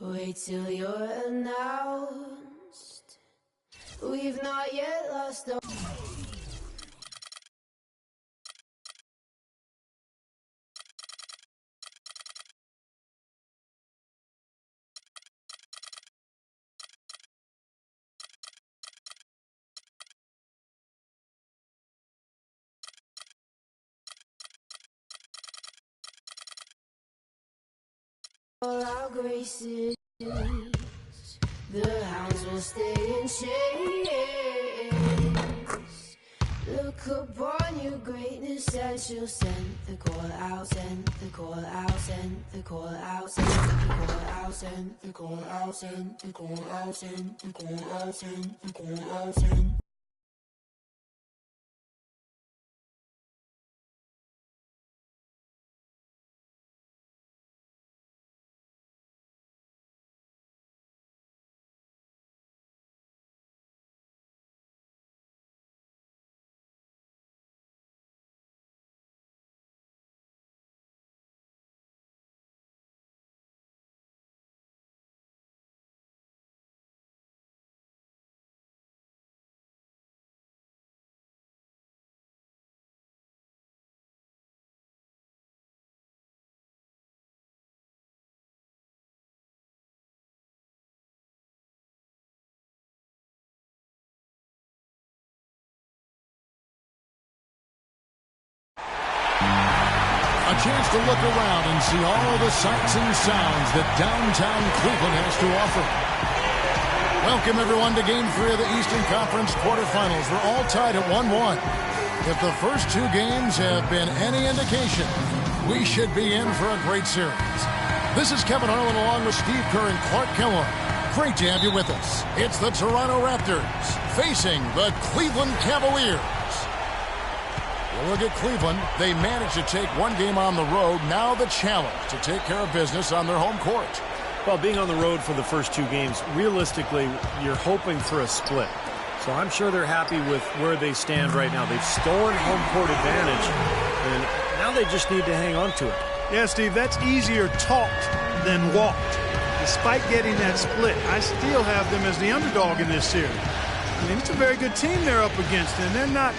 Wait till you're announced. We've not yet lost all our graces. The hounds will stay in chains. Look upon your greatness and she'll send the call out, send the call out, send the call out, send the call out, send the call out, send the call out, send the call out, send the call out, send. A chance to look around and see all the sights and sounds that downtown Cleveland has to offer. Welcome, everyone, to Game 3 of the Eastern Conference quarterfinals. We're all tied at 1-1. If the first two games have been any indication, we should be in for a great series. This is Kevin Harlan along with Steve Kerr and Clark Kellogg. Great to have you with us. It's the Toronto Raptors facing the Cleveland Cavaliers. Look at Cleveland. They managed to take one game on the road. Now the challenge to take care of business on their home court. Well, being on the road for the first two games, realistically, you're hoping for a split. So I'm sure they're happy with where they stand right now. They've stolen home court advantage, and now they just need to hang on to it. Yeah, Steve, that's easier talked than walked. Despite getting that split, I still have them as the underdog in this series. I mean, it's a very good team they're up against, and they're not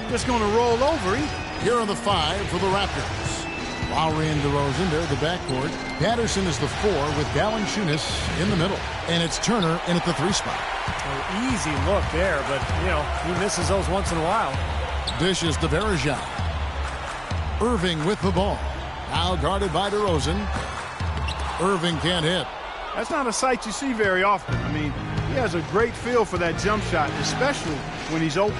just going to roll over either. Here are the five for the Raptors. Lowry and DeRozan, they're the backcourt. Patterson is the four with Valanciunas in the middle. And it's Turner in at the three spot. Well, easy look there, but, he misses those once in a while. Dishes to Varejao. Irving with the ball. Now guarded by DeRozan. Irving can't hit. That's not a sight you see very often. I mean, he has a great feel for that jump shot, especially when he's open.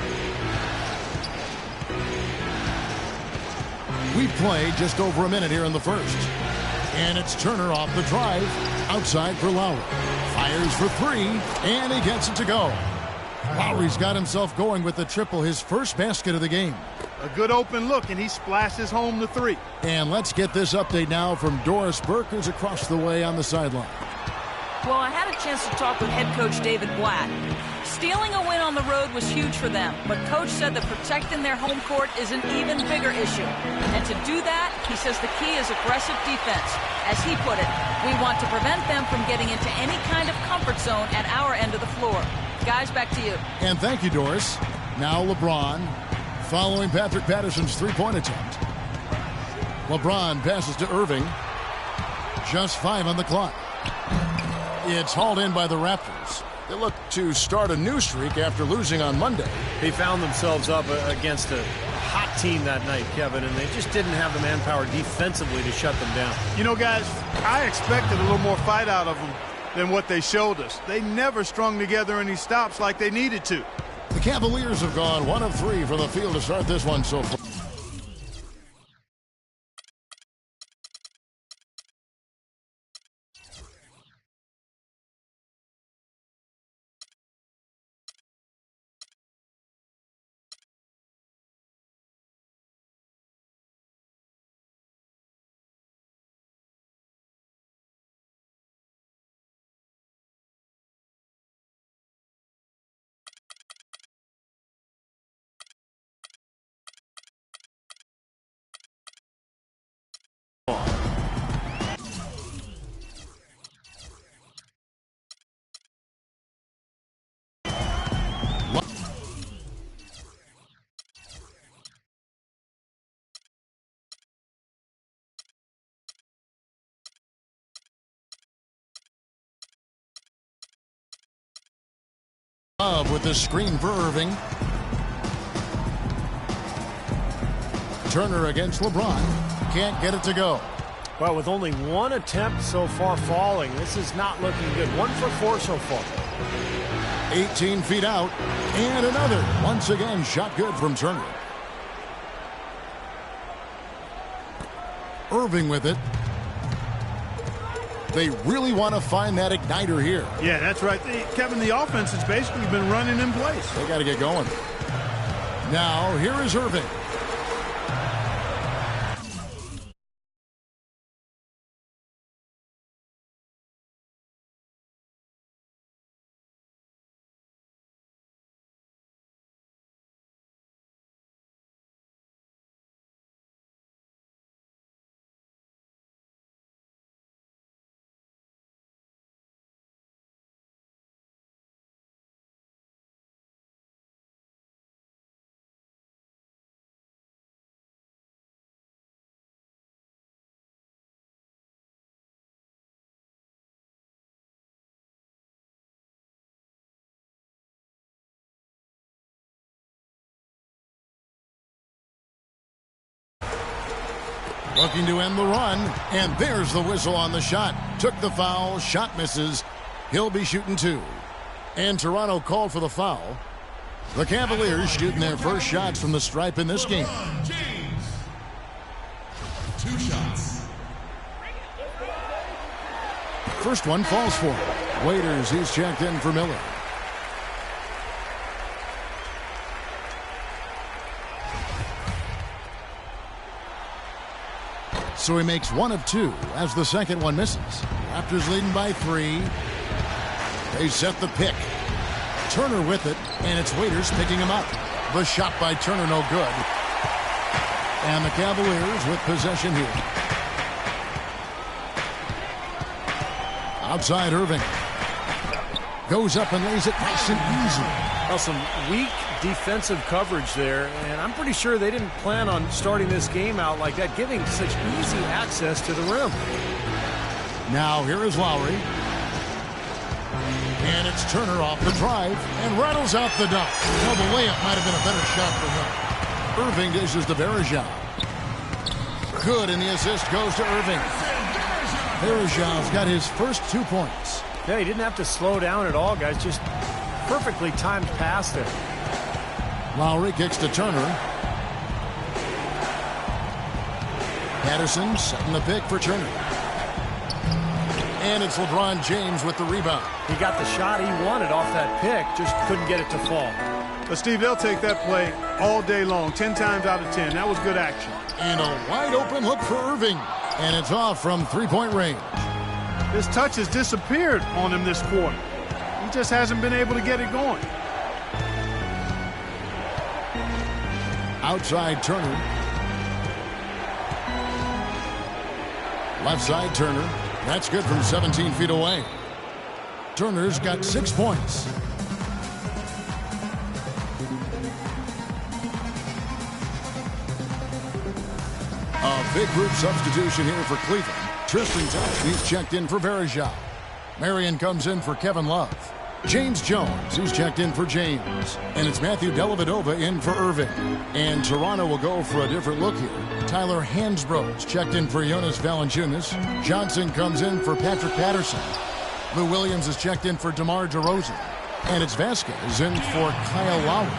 We play just over a minute here in the first. And it's Turner off the drive. Outside for Lowry. Fires for three. And he gets it to go. Lowry's got himself going with the triple, his first basket of the game. A good open look, and he splashes home the three. And let's get this update now from Doris Burke, who's across the way on the sideline. Well, I had a chance to talk with head coach David Blatt. Stealing a win on the road was huge for them, but coach said that protecting their home court is an even bigger issue. And to do that, he says the key is aggressive defense. As he put it, we want to prevent them from getting into any kind of comfort zone at our end of the floor. Guys, back to you. And thank you, Doris. Now LeBron following Patrick Patterson's three-point attempt. LeBron passes to Irving. Just 5 on the clock. It's hauled in by the Raptors. They look to start a new streak after losing on Monday. They found themselves up against a hot team that night, Kevin, and they just didn't have the manpower defensively to shut them down. You know, guys, I expected a little more fight out of them than what they showed us. They never strung together any stops like they needed to. The Cavaliers have gone 1 of 3 from the field to start this one so far. Love with the screen for Irving. Turner against LeBron. Can't get it to go. Well, with only one attempt so far falling, this is not looking good. 1 for 4 so far. 18 feet out. And another. Once again, shot good from Turner. Irving with it. They really want to find that igniter here. Yeah, that's right. Kevin, the offense has basically been running in place. They got to get going. Now, here is Irving. Looking to end the run, and there's the whistle on the shot. Took the foul, shot misses. He'll be shooting 2. And Toronto called for the foul. The Cavaliers shooting their first shots from the stripe in this game. James. 2 shots. First one falls for him. Waiters, he's checked in for Miller. So he makes 1 of 2 as the second one misses. Raptors leading by 3. They set the pick. Turner with it, and it's Waiters picking him up. The shot by Turner no good. And the Cavaliers with possession here. Outside Irving. Goes up and lays it nice and easy. Well, some weak defensive coverage there, and I'm pretty sure they didn't plan on starting this game out like that, giving such easy access to the rim. Now here is Lowry. And it's Turner off the drive and rattles out the dunk. Well, the layup might have been a better shot for him. Irving dishes to Varejao. Good, and the assist goes to Irving. Varejao's got his first 2 points. Yeah, he didn't have to slow down at all, guys. Just perfectly timed pass there. Lowry kicks to Turner. Patterson setting the pick for Turner. And it's LeBron James with the rebound. He got the shot he wanted off that pick, just couldn't get it to fall. But, Steve, they'll take that play all day long, 10 times out of 10. That was good action. And a wide open look for Irving. And it's off from 3-point range. His touch has disappeared on him this quarter. He just hasn't been able to get it going. Outside Turner. Left side Turner. That's good from 17 feet away. Turner's got 6 points. A big group substitution here for Cleveland. Tristan Thompson, he's checked in for Varejao. Marion comes in for Kevin Love. James Jones, he's checked in for James. And it's Matthew Dellavedova in for Irving. And Toronto will go for a different look here. Tyler Hansbrough's checked in for Jonas Valanciunas. Johnson comes in for Patrick Patterson. Lou Williams is checked in for DeMar DeRozan. And it's Vasquez in for Kyle Lowry.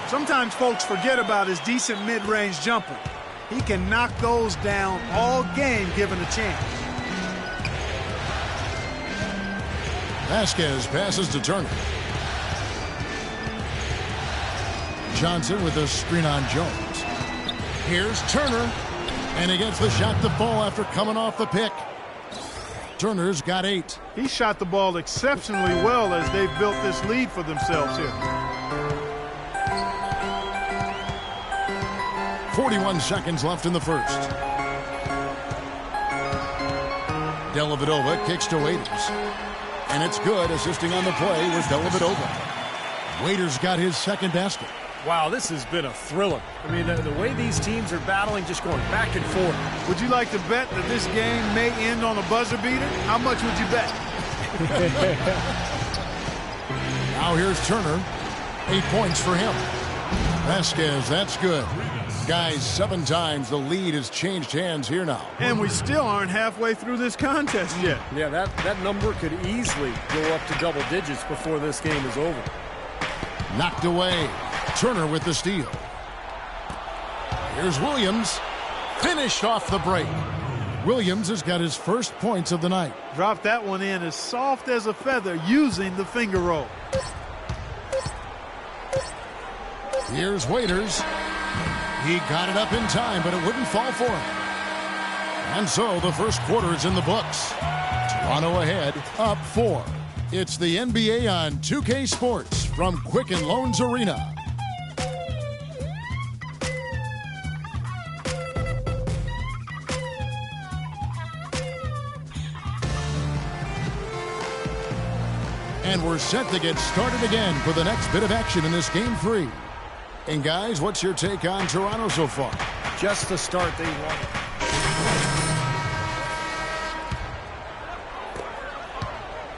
Sometimes folks forget about his decent mid-range jumper. He can knock those down all game given a chance. Vasquez passes to Turner. Johnson with a screen on Jones. Here's Turner. And he gets the shot to fall after coming off the pick. Turner's got 8. He shot the ball exceptionally well as they've built this lead for themselves here. 41 seconds left in the first. Dellavedova kicks to Waiters. And it's good, assisting on the play with Dellavedova. Waiters got his second basket. Wow, this has been a thriller. I mean, the way these teams are battling, just going back and forth. Would you like to bet that this game may end on a buzzer beater? How much would you bet? Now here's Turner. 8 points for him. Vasquez, that's good. Guys, 7 times the lead has changed hands here now. And we still aren't halfway through this contest yet. Yeah, that number could easily go up to double digits before this game is over. Knocked away. Turner with the steal. Here's Williams. Finished off the break. Williams has got his first points of the night. Dropped that one in as soft as a feather using the finger roll. Here's Waiters. He got it up in time, but it wouldn't fall for him. And so the first quarter is in the books. Toronto ahead, up 4. It's the NBA on 2K Sports from Quicken Loans Arena. And we're set to get started again for the next bit of action in this game 3. And guys, what's your take on Toronto so far? Just the start they wanted.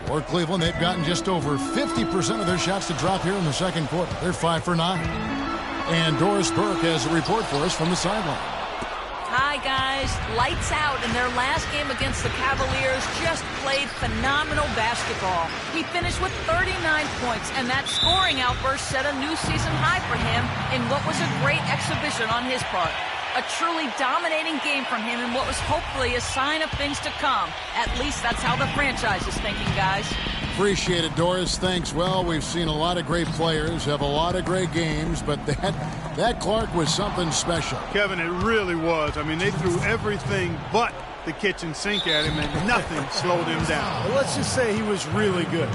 For Cleveland, they've gotten just over 50% of their shots to drop here in the second quarter. They're 5 for 9. And Doris Burke has a report for us from the sideline. Hi, guys. Lights out in their last game against the Cavaliers. Just played phenomenal basketball. He finished with 39 points, and that scoring outburst set a new season high for him in what was a great exhibition on his part. A truly dominating game from him in what was hopefully a sign of things to come. At least that's how the franchise is thinking, guys. Appreciate it, Doris. Thanks. Well, we've seen a lot of great players, have a lot of great games, but that Clark was something special. Kevin, it really was. I mean, they threw everything but the kitchen sink at him, and nothing slowed him down. Well, let's just say he was really good.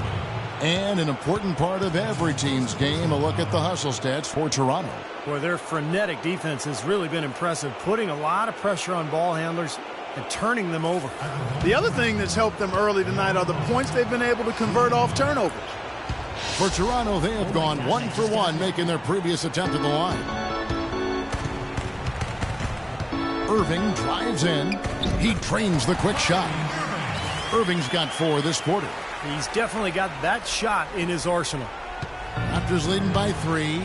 And an important part of every team's game, a look at the hustle stats for Toronto. Boy, their frenetic defense has really been impressive, putting a lot of pressure on ball handlers and turning them over. The other thing that's helped them early tonight are the points they've been able to convert off turnovers. For Toronto, they have gone 1 for 1, making their previous attempt at the line. Irving drives in. He drains the quick shot. Irving's got 4 this quarter. He's definitely got that shot in his arsenal. Raptors leading by 3.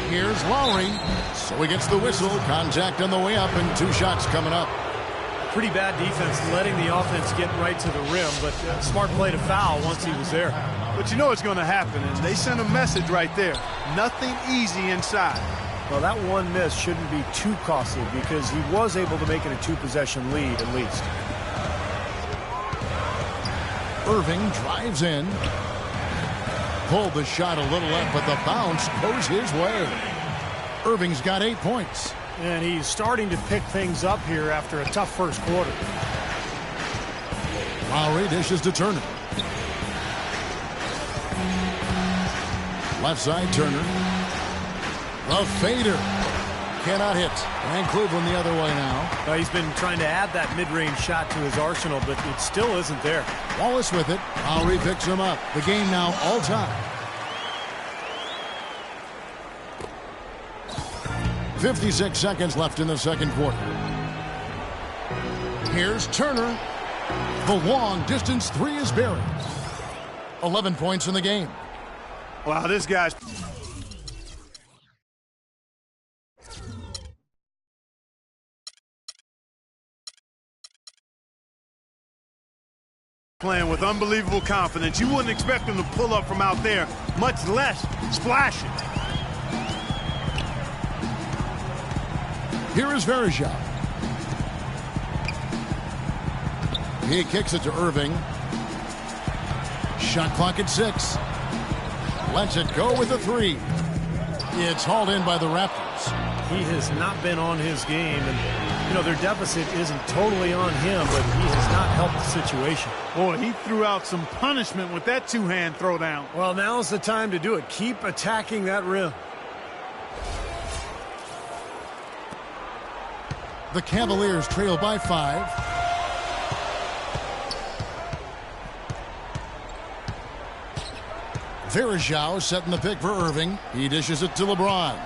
Here's Lowry. So he gets the whistle. Contact on the way up and 2 shots coming up. Pretty bad defense letting the offense get right to the rim, but smart play to foul once he was there. But you know it's going to happen, and they sent a message right there. Nothing easy inside. Well, that one miss shouldn't be too costly because he was able to make it a 2-possession lead at least. Irving drives in. Pulled the shot a little up, but the bounce goes his way. Irving's got 8 points. And he's starting to pick things up here after a tough first quarter. Lowry dishes to Turner. Left side, Turner. The fader. Cannot hit. And Cleveland the other way now. He's been trying to add that mid-range shot to his arsenal, but it still isn't there. Wallace with it. Lowry picks him up. The game now all time. 56 seconds left in the second quarter. Here's Turner. The long distance 3 is buried. 11 points in the game. Wow, this guy's playing with unbelievable confidence. You wouldn't expect him to pull up from out there, much less splash it. Here is Verejao. He kicks it to Irving. Shot clock at 6. Lets it go with a 3. It's hauled in by the Raptors. He has not been on his game, and you know their deficit isn't totally on him, but he has not helped the situation. Boy, he threw out some punishment with that 2-hand throwdown. Well, now's the time to do it. Keep attacking that rim. The Cavaliers trail by 5. Verejao setting the pick for Irving. He dishes it to LeBron.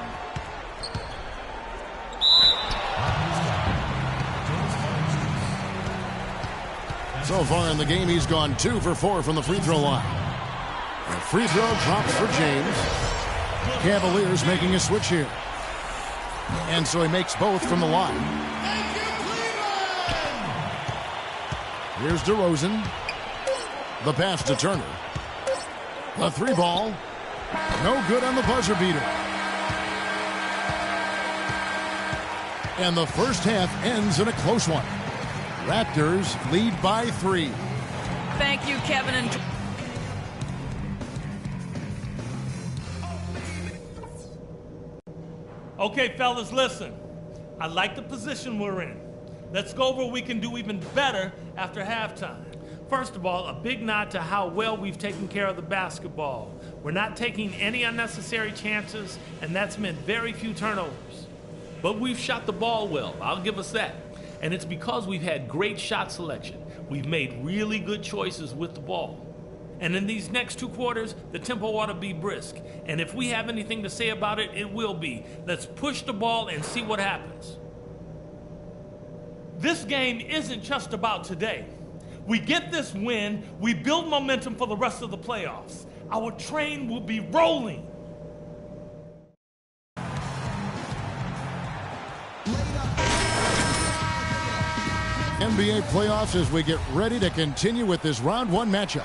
So far in the game, he's gone 2 for 4 from the free throw line. The free throw drops for James. Cavaliers making a switch here. And so he makes both from the line. Here's DeRozan. The pass to Turner. The 3-ball. No good on the buzzer beater. And the first half ends in a close one. Raptors lead by 3. Thank you, Kevin and... Okay, fellas, listen. I like the position we're in. Let's go over what we can do even better after halftime. First of all, a big nod to how well we've taken care of the basketball. We're not taking any unnecessary chances, and that's meant very few turnovers. But we've shot the ball well, I'll give us that. And it's because we've had great shot selection. We've made really good choices with the ball. And in these next 2 quarters, the tempo ought to be brisk. And if we have anything to say about it, it will be. Let's push the ball and see what happens. This game isn't just about today. We get this win, we build momentum for the rest of the playoffs. Our train will be rolling. NBA playoffs as we get ready to continue with this round 1 matchup.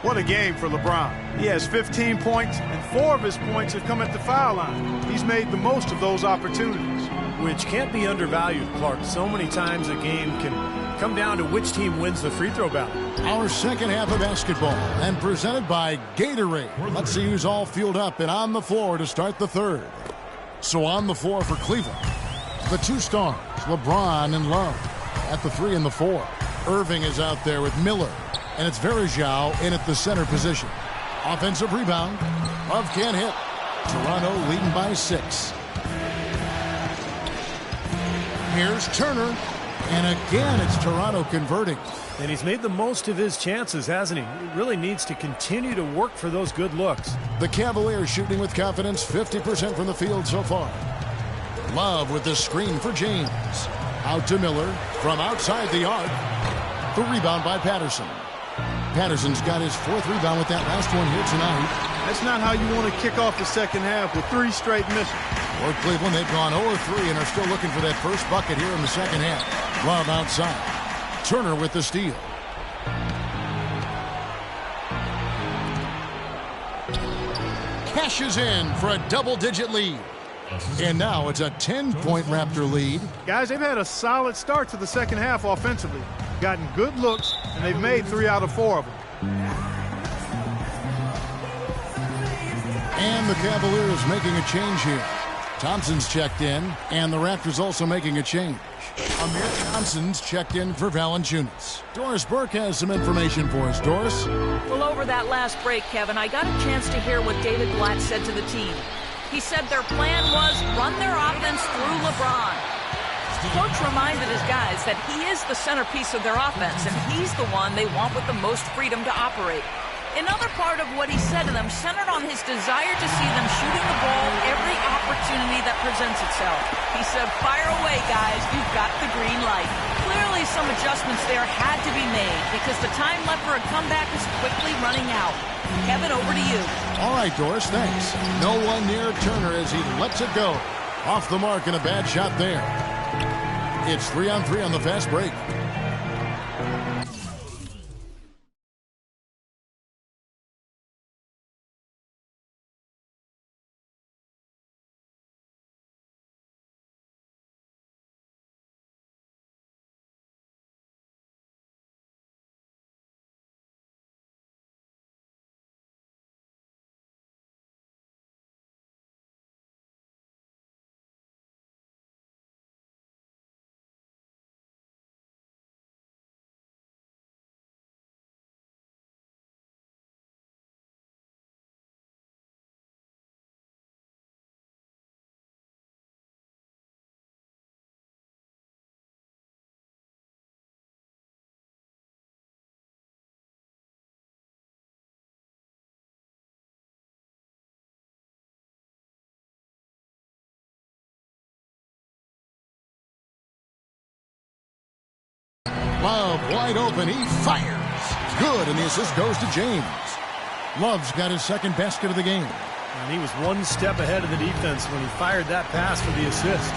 What a game for LeBron. He has 15 points, and 4 of his points have come at the foul line. He's made the most of those opportunities. Which can't be undervalued, Clark. So many times a game can come down to which team wins the free throw battle. Our second half of basketball, and presented by Gatorade. Let's see who's all fueled up and on the floor to start the third. So on the floor for Cleveland, the 2 stars, LeBron and Love. At the 3 and the 4, Irving is out there with Miller. And it's Varejao in at the center position. Offensive rebound. Love can't hit. Toronto leading by 6. Here's Turner. And again, it's Toronto converting. And he's made the most of his chances, hasn't he? He really needs to continue to work for those good looks. The Cavaliers shooting with confidence, 50% from the field so far. Love with the screen for James. Out to Miller from outside the arc. The rebound by Patterson. Patterson's got his 4th rebound with that last one here tonight. That's not how you want to kick off the second half with 3 straight misses. For Cleveland, they've gone 0-3 and are still looking for that first bucket here in the second half. Love outside. Turner with the steal. Cashes in for a double-digit lead. And now it's a 10-point Raptor lead. Guys, they've had a solid start to the second half offensively. Gotten good looks, and they've made 3 out of 4 of them. And the Cavaliers making a change here. Thompson's checked in, and the Raptors also making a change. Amir Johnson's checked in for Valanciunas. Doris Burke has some information for us. Doris? Well, over that last break, Kevin, I got a chance to hear what David Blatt said to the team. He said their plan was run their offense through LeBron. Coach reminded his guys that he is the centerpiece of their offense, and he's the one they want with the most freedom to operate. Another part of what he said to them centered on his desire to see them shooting the ball every opportunity that presents itself. He said, fire away, guys. You've got the green light. Clearly, some adjustments there had to be made because the time left for a comeback is quickly running out. Kevin, over to you. All right, Doris, thanks. No one near Turner as he lets it go. Off the mark and a bad shot there. It's 3-on-3 on the fast break. Love wide open. He fires. Good, and the assist goes to James. Love's got his second basket of the game. And he was one step ahead of the defense when he fired that pass for the assist.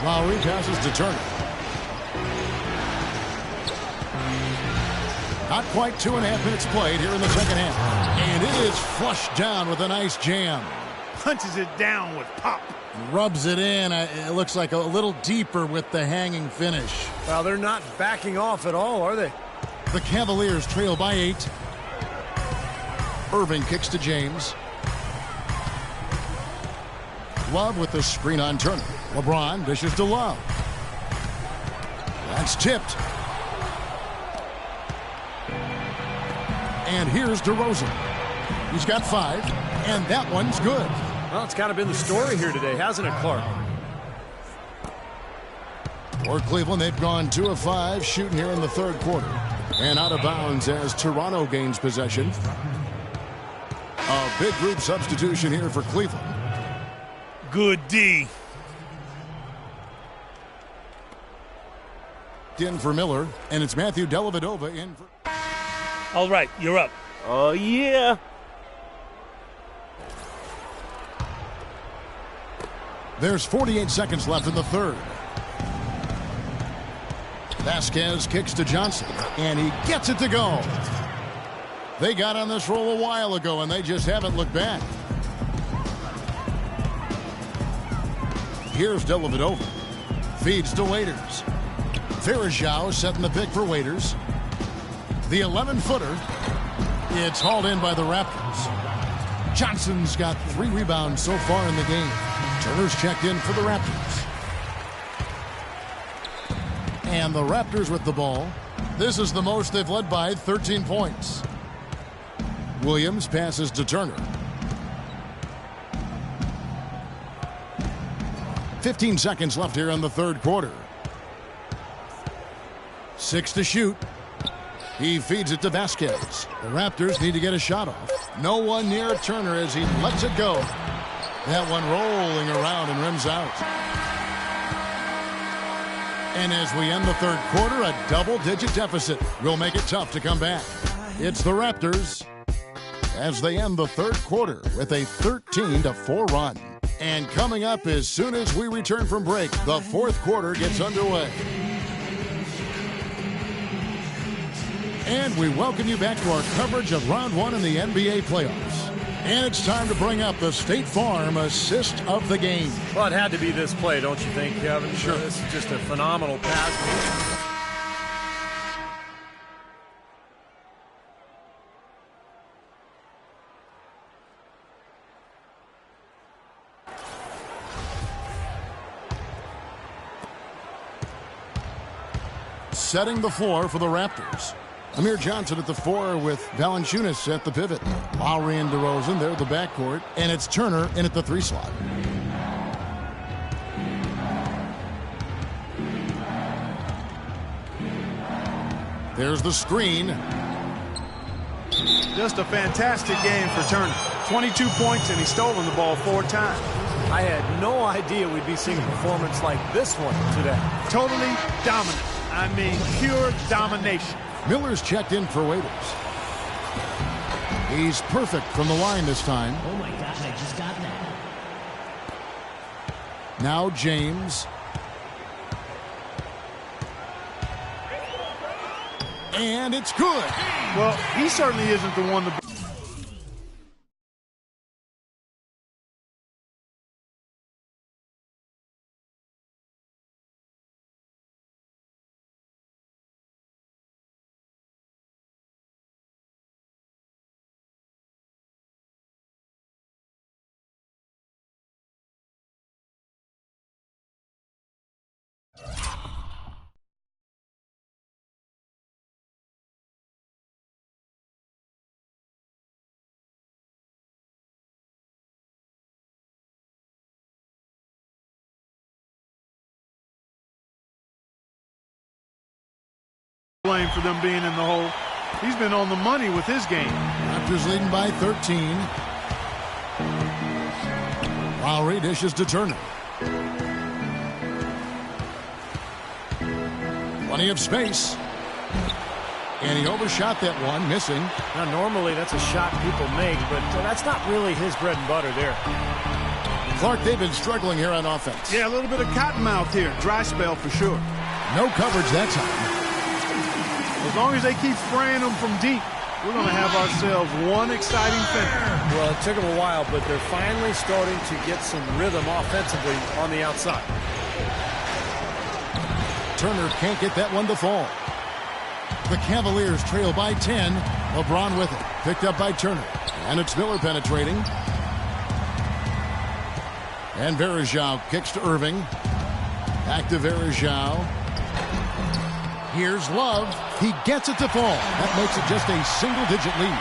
Lowry passes to Turner. Not quite 2.5 minutes played here in the second half. And it is flushed down with a nice jam. Punches it down with pop. Rubs it in. It looks like a little deeper with the hanging finish. Well, they're not backing off at all, are they? The Cavaliers trail by 8. Irving kicks to James. Love with the screen on Turner. LeBron dishes to Love. That's tipped. And here's DeRozan. He's got 5, and that one's good. Well, it's kind of been the story here today, hasn't it, Clark? For Cleveland, they've gone 2 of 5 shooting here in the third quarter. And out of bounds as Toronto gains possession. A big group substitution here for Cleveland. Good D. In for Miller, and it's Matthew Dellavedova in for... All right, you're up. Oh, yeah. There's 48 seconds left in the third. Vasquez kicks to Johnson, and he gets it to go. They got on this roll a while ago, and they just haven't looked back. Here's Dellavedova. Feeds to Waiters. Varejao setting the pick for Waiters. The 11-footer. It's hauled in by the Raptors. Johnson's got 3 rebounds so far in the game. Turner's checked in for the Raptors. And the Raptors with the ball. This is the most they've led by, 13 points. Williams passes to Turner. 15 seconds left here in the third quarter. 6 to shoot. He feeds it to Vasquez. The Raptors need to get a shot off. No one near Turner as he lets it go. That one rolling around and rims out. And as we end the third quarter, a double-digit deficit will make it tough to come back. It's the Raptors as they end the third quarter with a 13-4 run. And coming up as soon as we return from break, the fourth quarter gets underway. And we welcome you back to our coverage of Round 1 in the NBA playoffs. And it's time to bring up the State Farm assist of the game. Well, it had to be this play, don't you think, Kevin? Sure. This is just a phenomenal pass. Setting the floor for the Raptors. Amir Johnson at the 4 with Valanciunas at the pivot. Lowry and DeRozan, they're the backcourt. And it's Turner in at the 3 slot. There's the screen. Just a fantastic game for Turner. 22 points, and he's stolen the ball 4 times. I had no idea we'd be seeing a performance like this one today. Totally dominant. I mean, pure domination. Miller's checked in for Waiters. He's perfect from the line this time. Oh my gosh, I just got that. Now James. And it's good. Well, he certainly isn't the one to... blame for them being in the hole. He's been on the money with his game. Raptors leading by 13. Lowry dishes to Turner. Plenty of space. And he overshot that one, missing. Now, normally that's a shot people make, but that's not really his bread and butter there. Clark, they've been struggling here on offense. Yeah, a little bit of cottonmouth here. Dry spell for sure. No coverage that time. As long as they keep spraying them from deep, we're going to have ourselves one exciting finish. Well, it took them a while, but they're finally starting to get some rhythm offensively on the outside. Turner can't get that one to fall. The Cavaliers trail by 10. LeBron with it. Picked up by Turner. And it's Miller penetrating. And Varejao kicks to Irving. Back to Varejao. Here's Love. He gets it to fall. That makes it just a single-digit lead.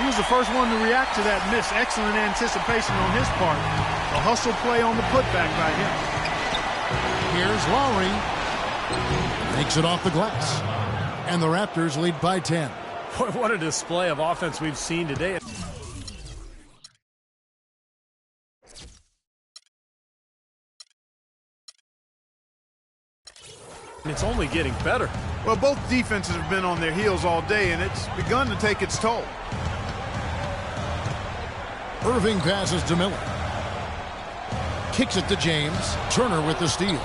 He was the first one to react to that miss. Excellent anticipation on his part. A hustle play on the putback by him. Here's Lowry. Makes it off the glass. And the Raptors lead by 10. What a display of offense we've seen today. It's only getting better. Well, both defenses have been on their heels all day, and it's begun to take its toll. Irving passes to Miller. Kicks it to James. Turner with the steal.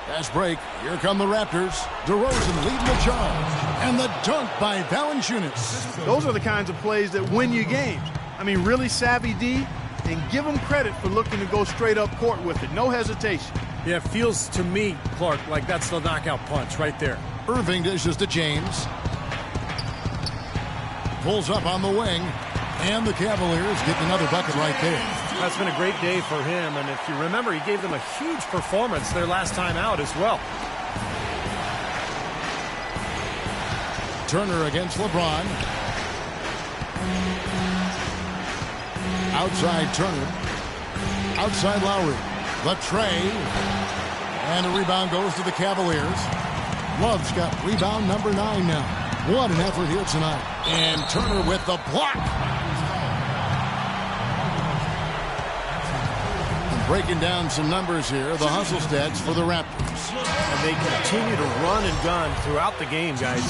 Fast break. Here come the Raptors. DeRozan leading the charge. And the dunk by Valanciunas. Those are the kinds of plays that win you games. I mean, really savvy D, and give them credit for looking to go straight up court with it. No hesitation. Yeah, it feels to me, Clark, like that's the knockout punch right there. Irving dishes to James. Pulls up on the wing. And the Cavaliers get another bucket right there. That's been a great day for him. And if you remember, he gave them a huge performance their last time out as well. Turner against LeBron. Outside Turner. Outside Lowry. The tray. And a rebound goes to the Cavaliers. Love's got rebound number 9 now. What an effort here tonight. And Turner with the block. And breaking down some numbers here, the hustle stats for the Raptors. And they continue to run and gun throughout the game, guys.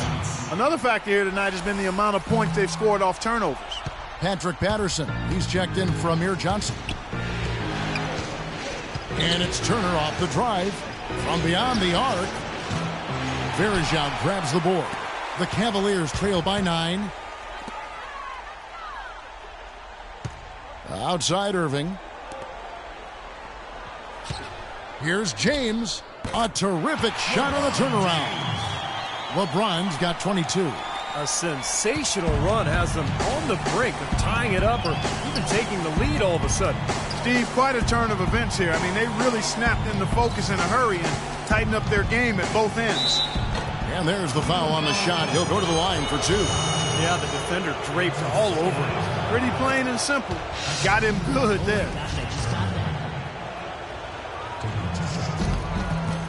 Another factor here tonight has been the amount of points they've scored off turnovers. Patrick Patterson, he's checked in for Amir Johnson. And it's Turner off the drive. From beyond the arc. Varejao grabs the board. The Cavaliers trail by 9. Outside Irving. Here's James. A terrific shot on the turnaround. LeBron's got 22. A sensational run has them on the brink of tying it up or even taking the lead all of a sudden. Steve, quite a turn of events here. I mean, they really snapped into focus in a hurry and tightened up their game at both ends. And there's the foul on the shot. He'll go to the line for 2. Yeah, the defender draped all over him. Pretty plain and simple. Got him good there.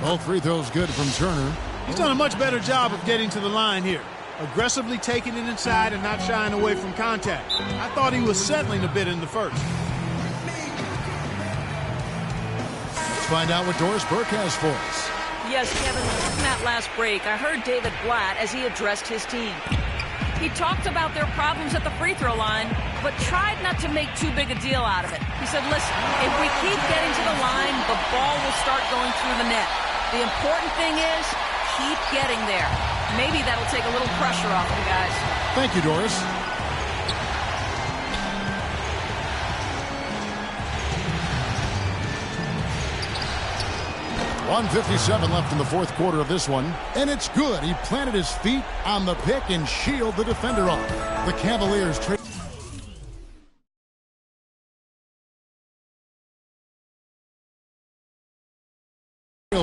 Both free throws good from Turner. He's done a much better job of getting to the line here. Aggressively taking it inside and not shying away from contact. I thought he was settling a bit in the first. Let's find out what Doris Burke has for us. Yes, Kevin, in that last break, I heard David Blatt as he addressed his team. He talked about their problems at the free throw line, but tried not to make too big a deal out of it. He said, listen, if we keep getting to the line, the ball will start going through the net. The important thing is keep getting there. Maybe that'll take a little pressure off the guys. Thank you, Doris. .157 left in the fourth quarter of this one. And it's good. He planted his feet on the pick and shielded the defender off. The Cavaliers trail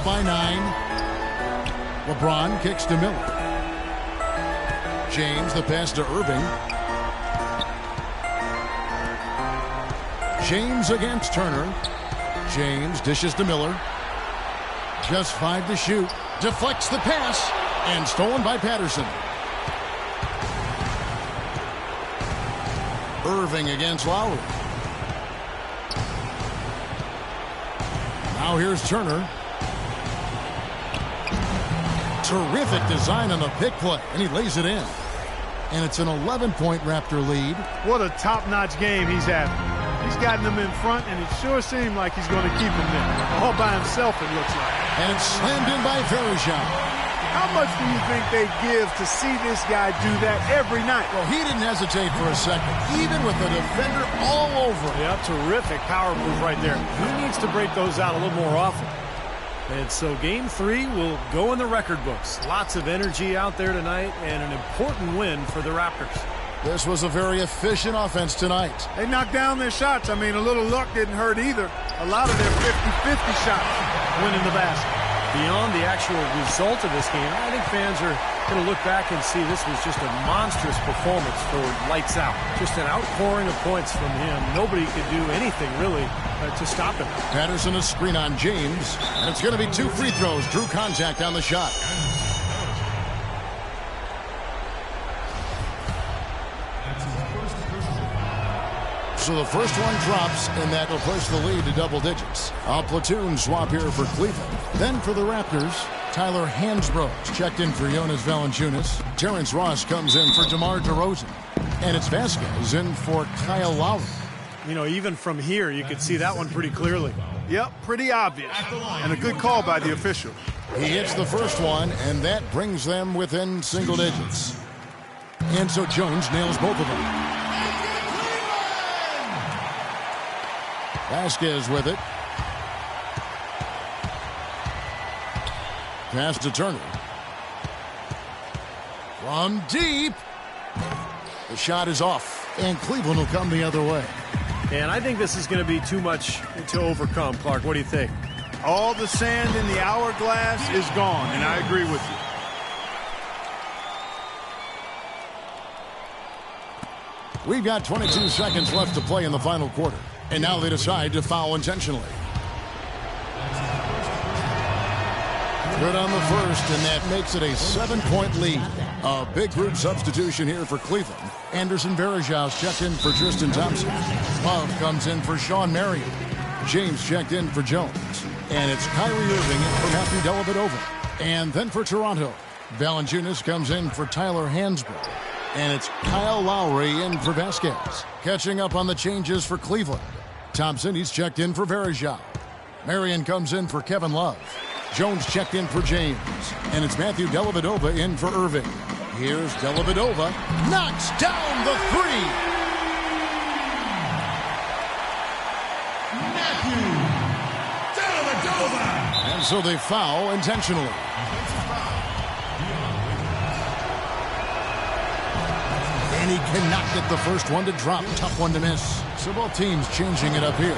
by 9. LeBron kicks to Miller. James, the pass to Irving. James against Turner. James dishes to Miller. Just 5 to shoot. Deflects the pass. And stolen by Patterson. Irving against Lowry. Now here's Turner. Terrific design on the pick play, and he lays it in. And it's an 11-point Raptor lead. What a top-notch game he's having. He's gotten them in front, and it sure seemed like he's going to keep them there. All by himself, it looks like. And it's slammed in by Varejao. How much do you think they give to see this guy do that every night? Well, he didn't hesitate for a second, even with the defender all over him. Yeah, terrific power move right there. He needs to break those out a little more often. And so Game 3 will go in the record books. Lots of energy out there tonight and an important win for the Raptors. This was a very efficient offense tonight. They knocked down their shots. I mean, a little luck didn't hurt either. A lot of their 50-50 shots went in the basket. Beyond the actual result of this game, I think fans are going to look back and see this was just a monstrous performance for Lights Out. Just an outpouring of points from him. Nobody could do anything, really, to stop him. Patterson a screen on James. And it's going to be 2 free throws. Drew contact on the shot. So the first one drops, and that will push the lead to double digits. A platoon swap here for Cleveland. Then for the Raptors, Tyler Hansbrough checked in for Jonas Valanciunas. Terrence Ross comes in for DeMar DeRozan. And it's Vasquez in for Kyle Lowry. You know, even from here, you could see that one pretty clearly. Yep, pretty obvious. And a good call by the official. He hits the first one, and that brings them within single digits. And so Jones nails both of them. Vasquez with it. Pass to Turner. From deep. The shot is off, and Cleveland will come the other way. And I think this is going to be too much to overcome, Clark. What do you think? All the sand in the hourglass is gone, and I agree with you. We've got 22 seconds left to play in the final quarter. And now they decide to foul intentionally. Good on the first, and that makes it a 7-point lead. A big group substitution here for Cleveland. Anderson Varejau's checked in for Tristan Thompson. Love comes in for Sean Marion. James checked in for Jones. And it's Kyrie Irving in for Matthew Dellavedova. And then for Toronto, Valanciunas comes in for Tyler Hansbrough. And it's Kyle Lowry in for Vasquez. Catching up on the changes for Cleveland. Thompson, he's checked in for Varejao. Marion comes in for Kevin Love. Jones checked in for James. And it's Matthew Dellavedova in for Irving. Here's Dellavedova. Knocks down the three. Matthew Dellavedova. And so they foul intentionally. And he cannot get the first one to drop. Tough one to miss. So both teams changing it up here.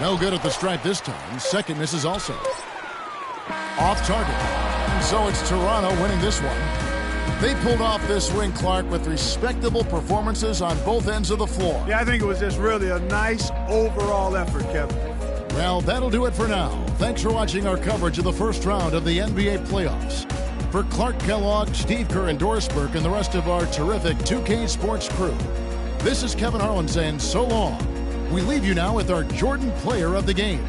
No good at the stripe this time. Second misses also. Off target. And so it's Toronto winning this one. They pulled off this win, Clark, with respectable performances on both ends of the floor. Yeah, I think it was just really a nice overall effort, Kevin. Well, that'll do it for now. Thanks for watching our coverage of the first round of the NBA playoffs. For Clark Kellogg, Steve Kerr, and Doris Burke, and the rest of our terrific 2K Sports crew, this is Kevin Harlan saying so long. We leave you now with our Jordan Player of the Game.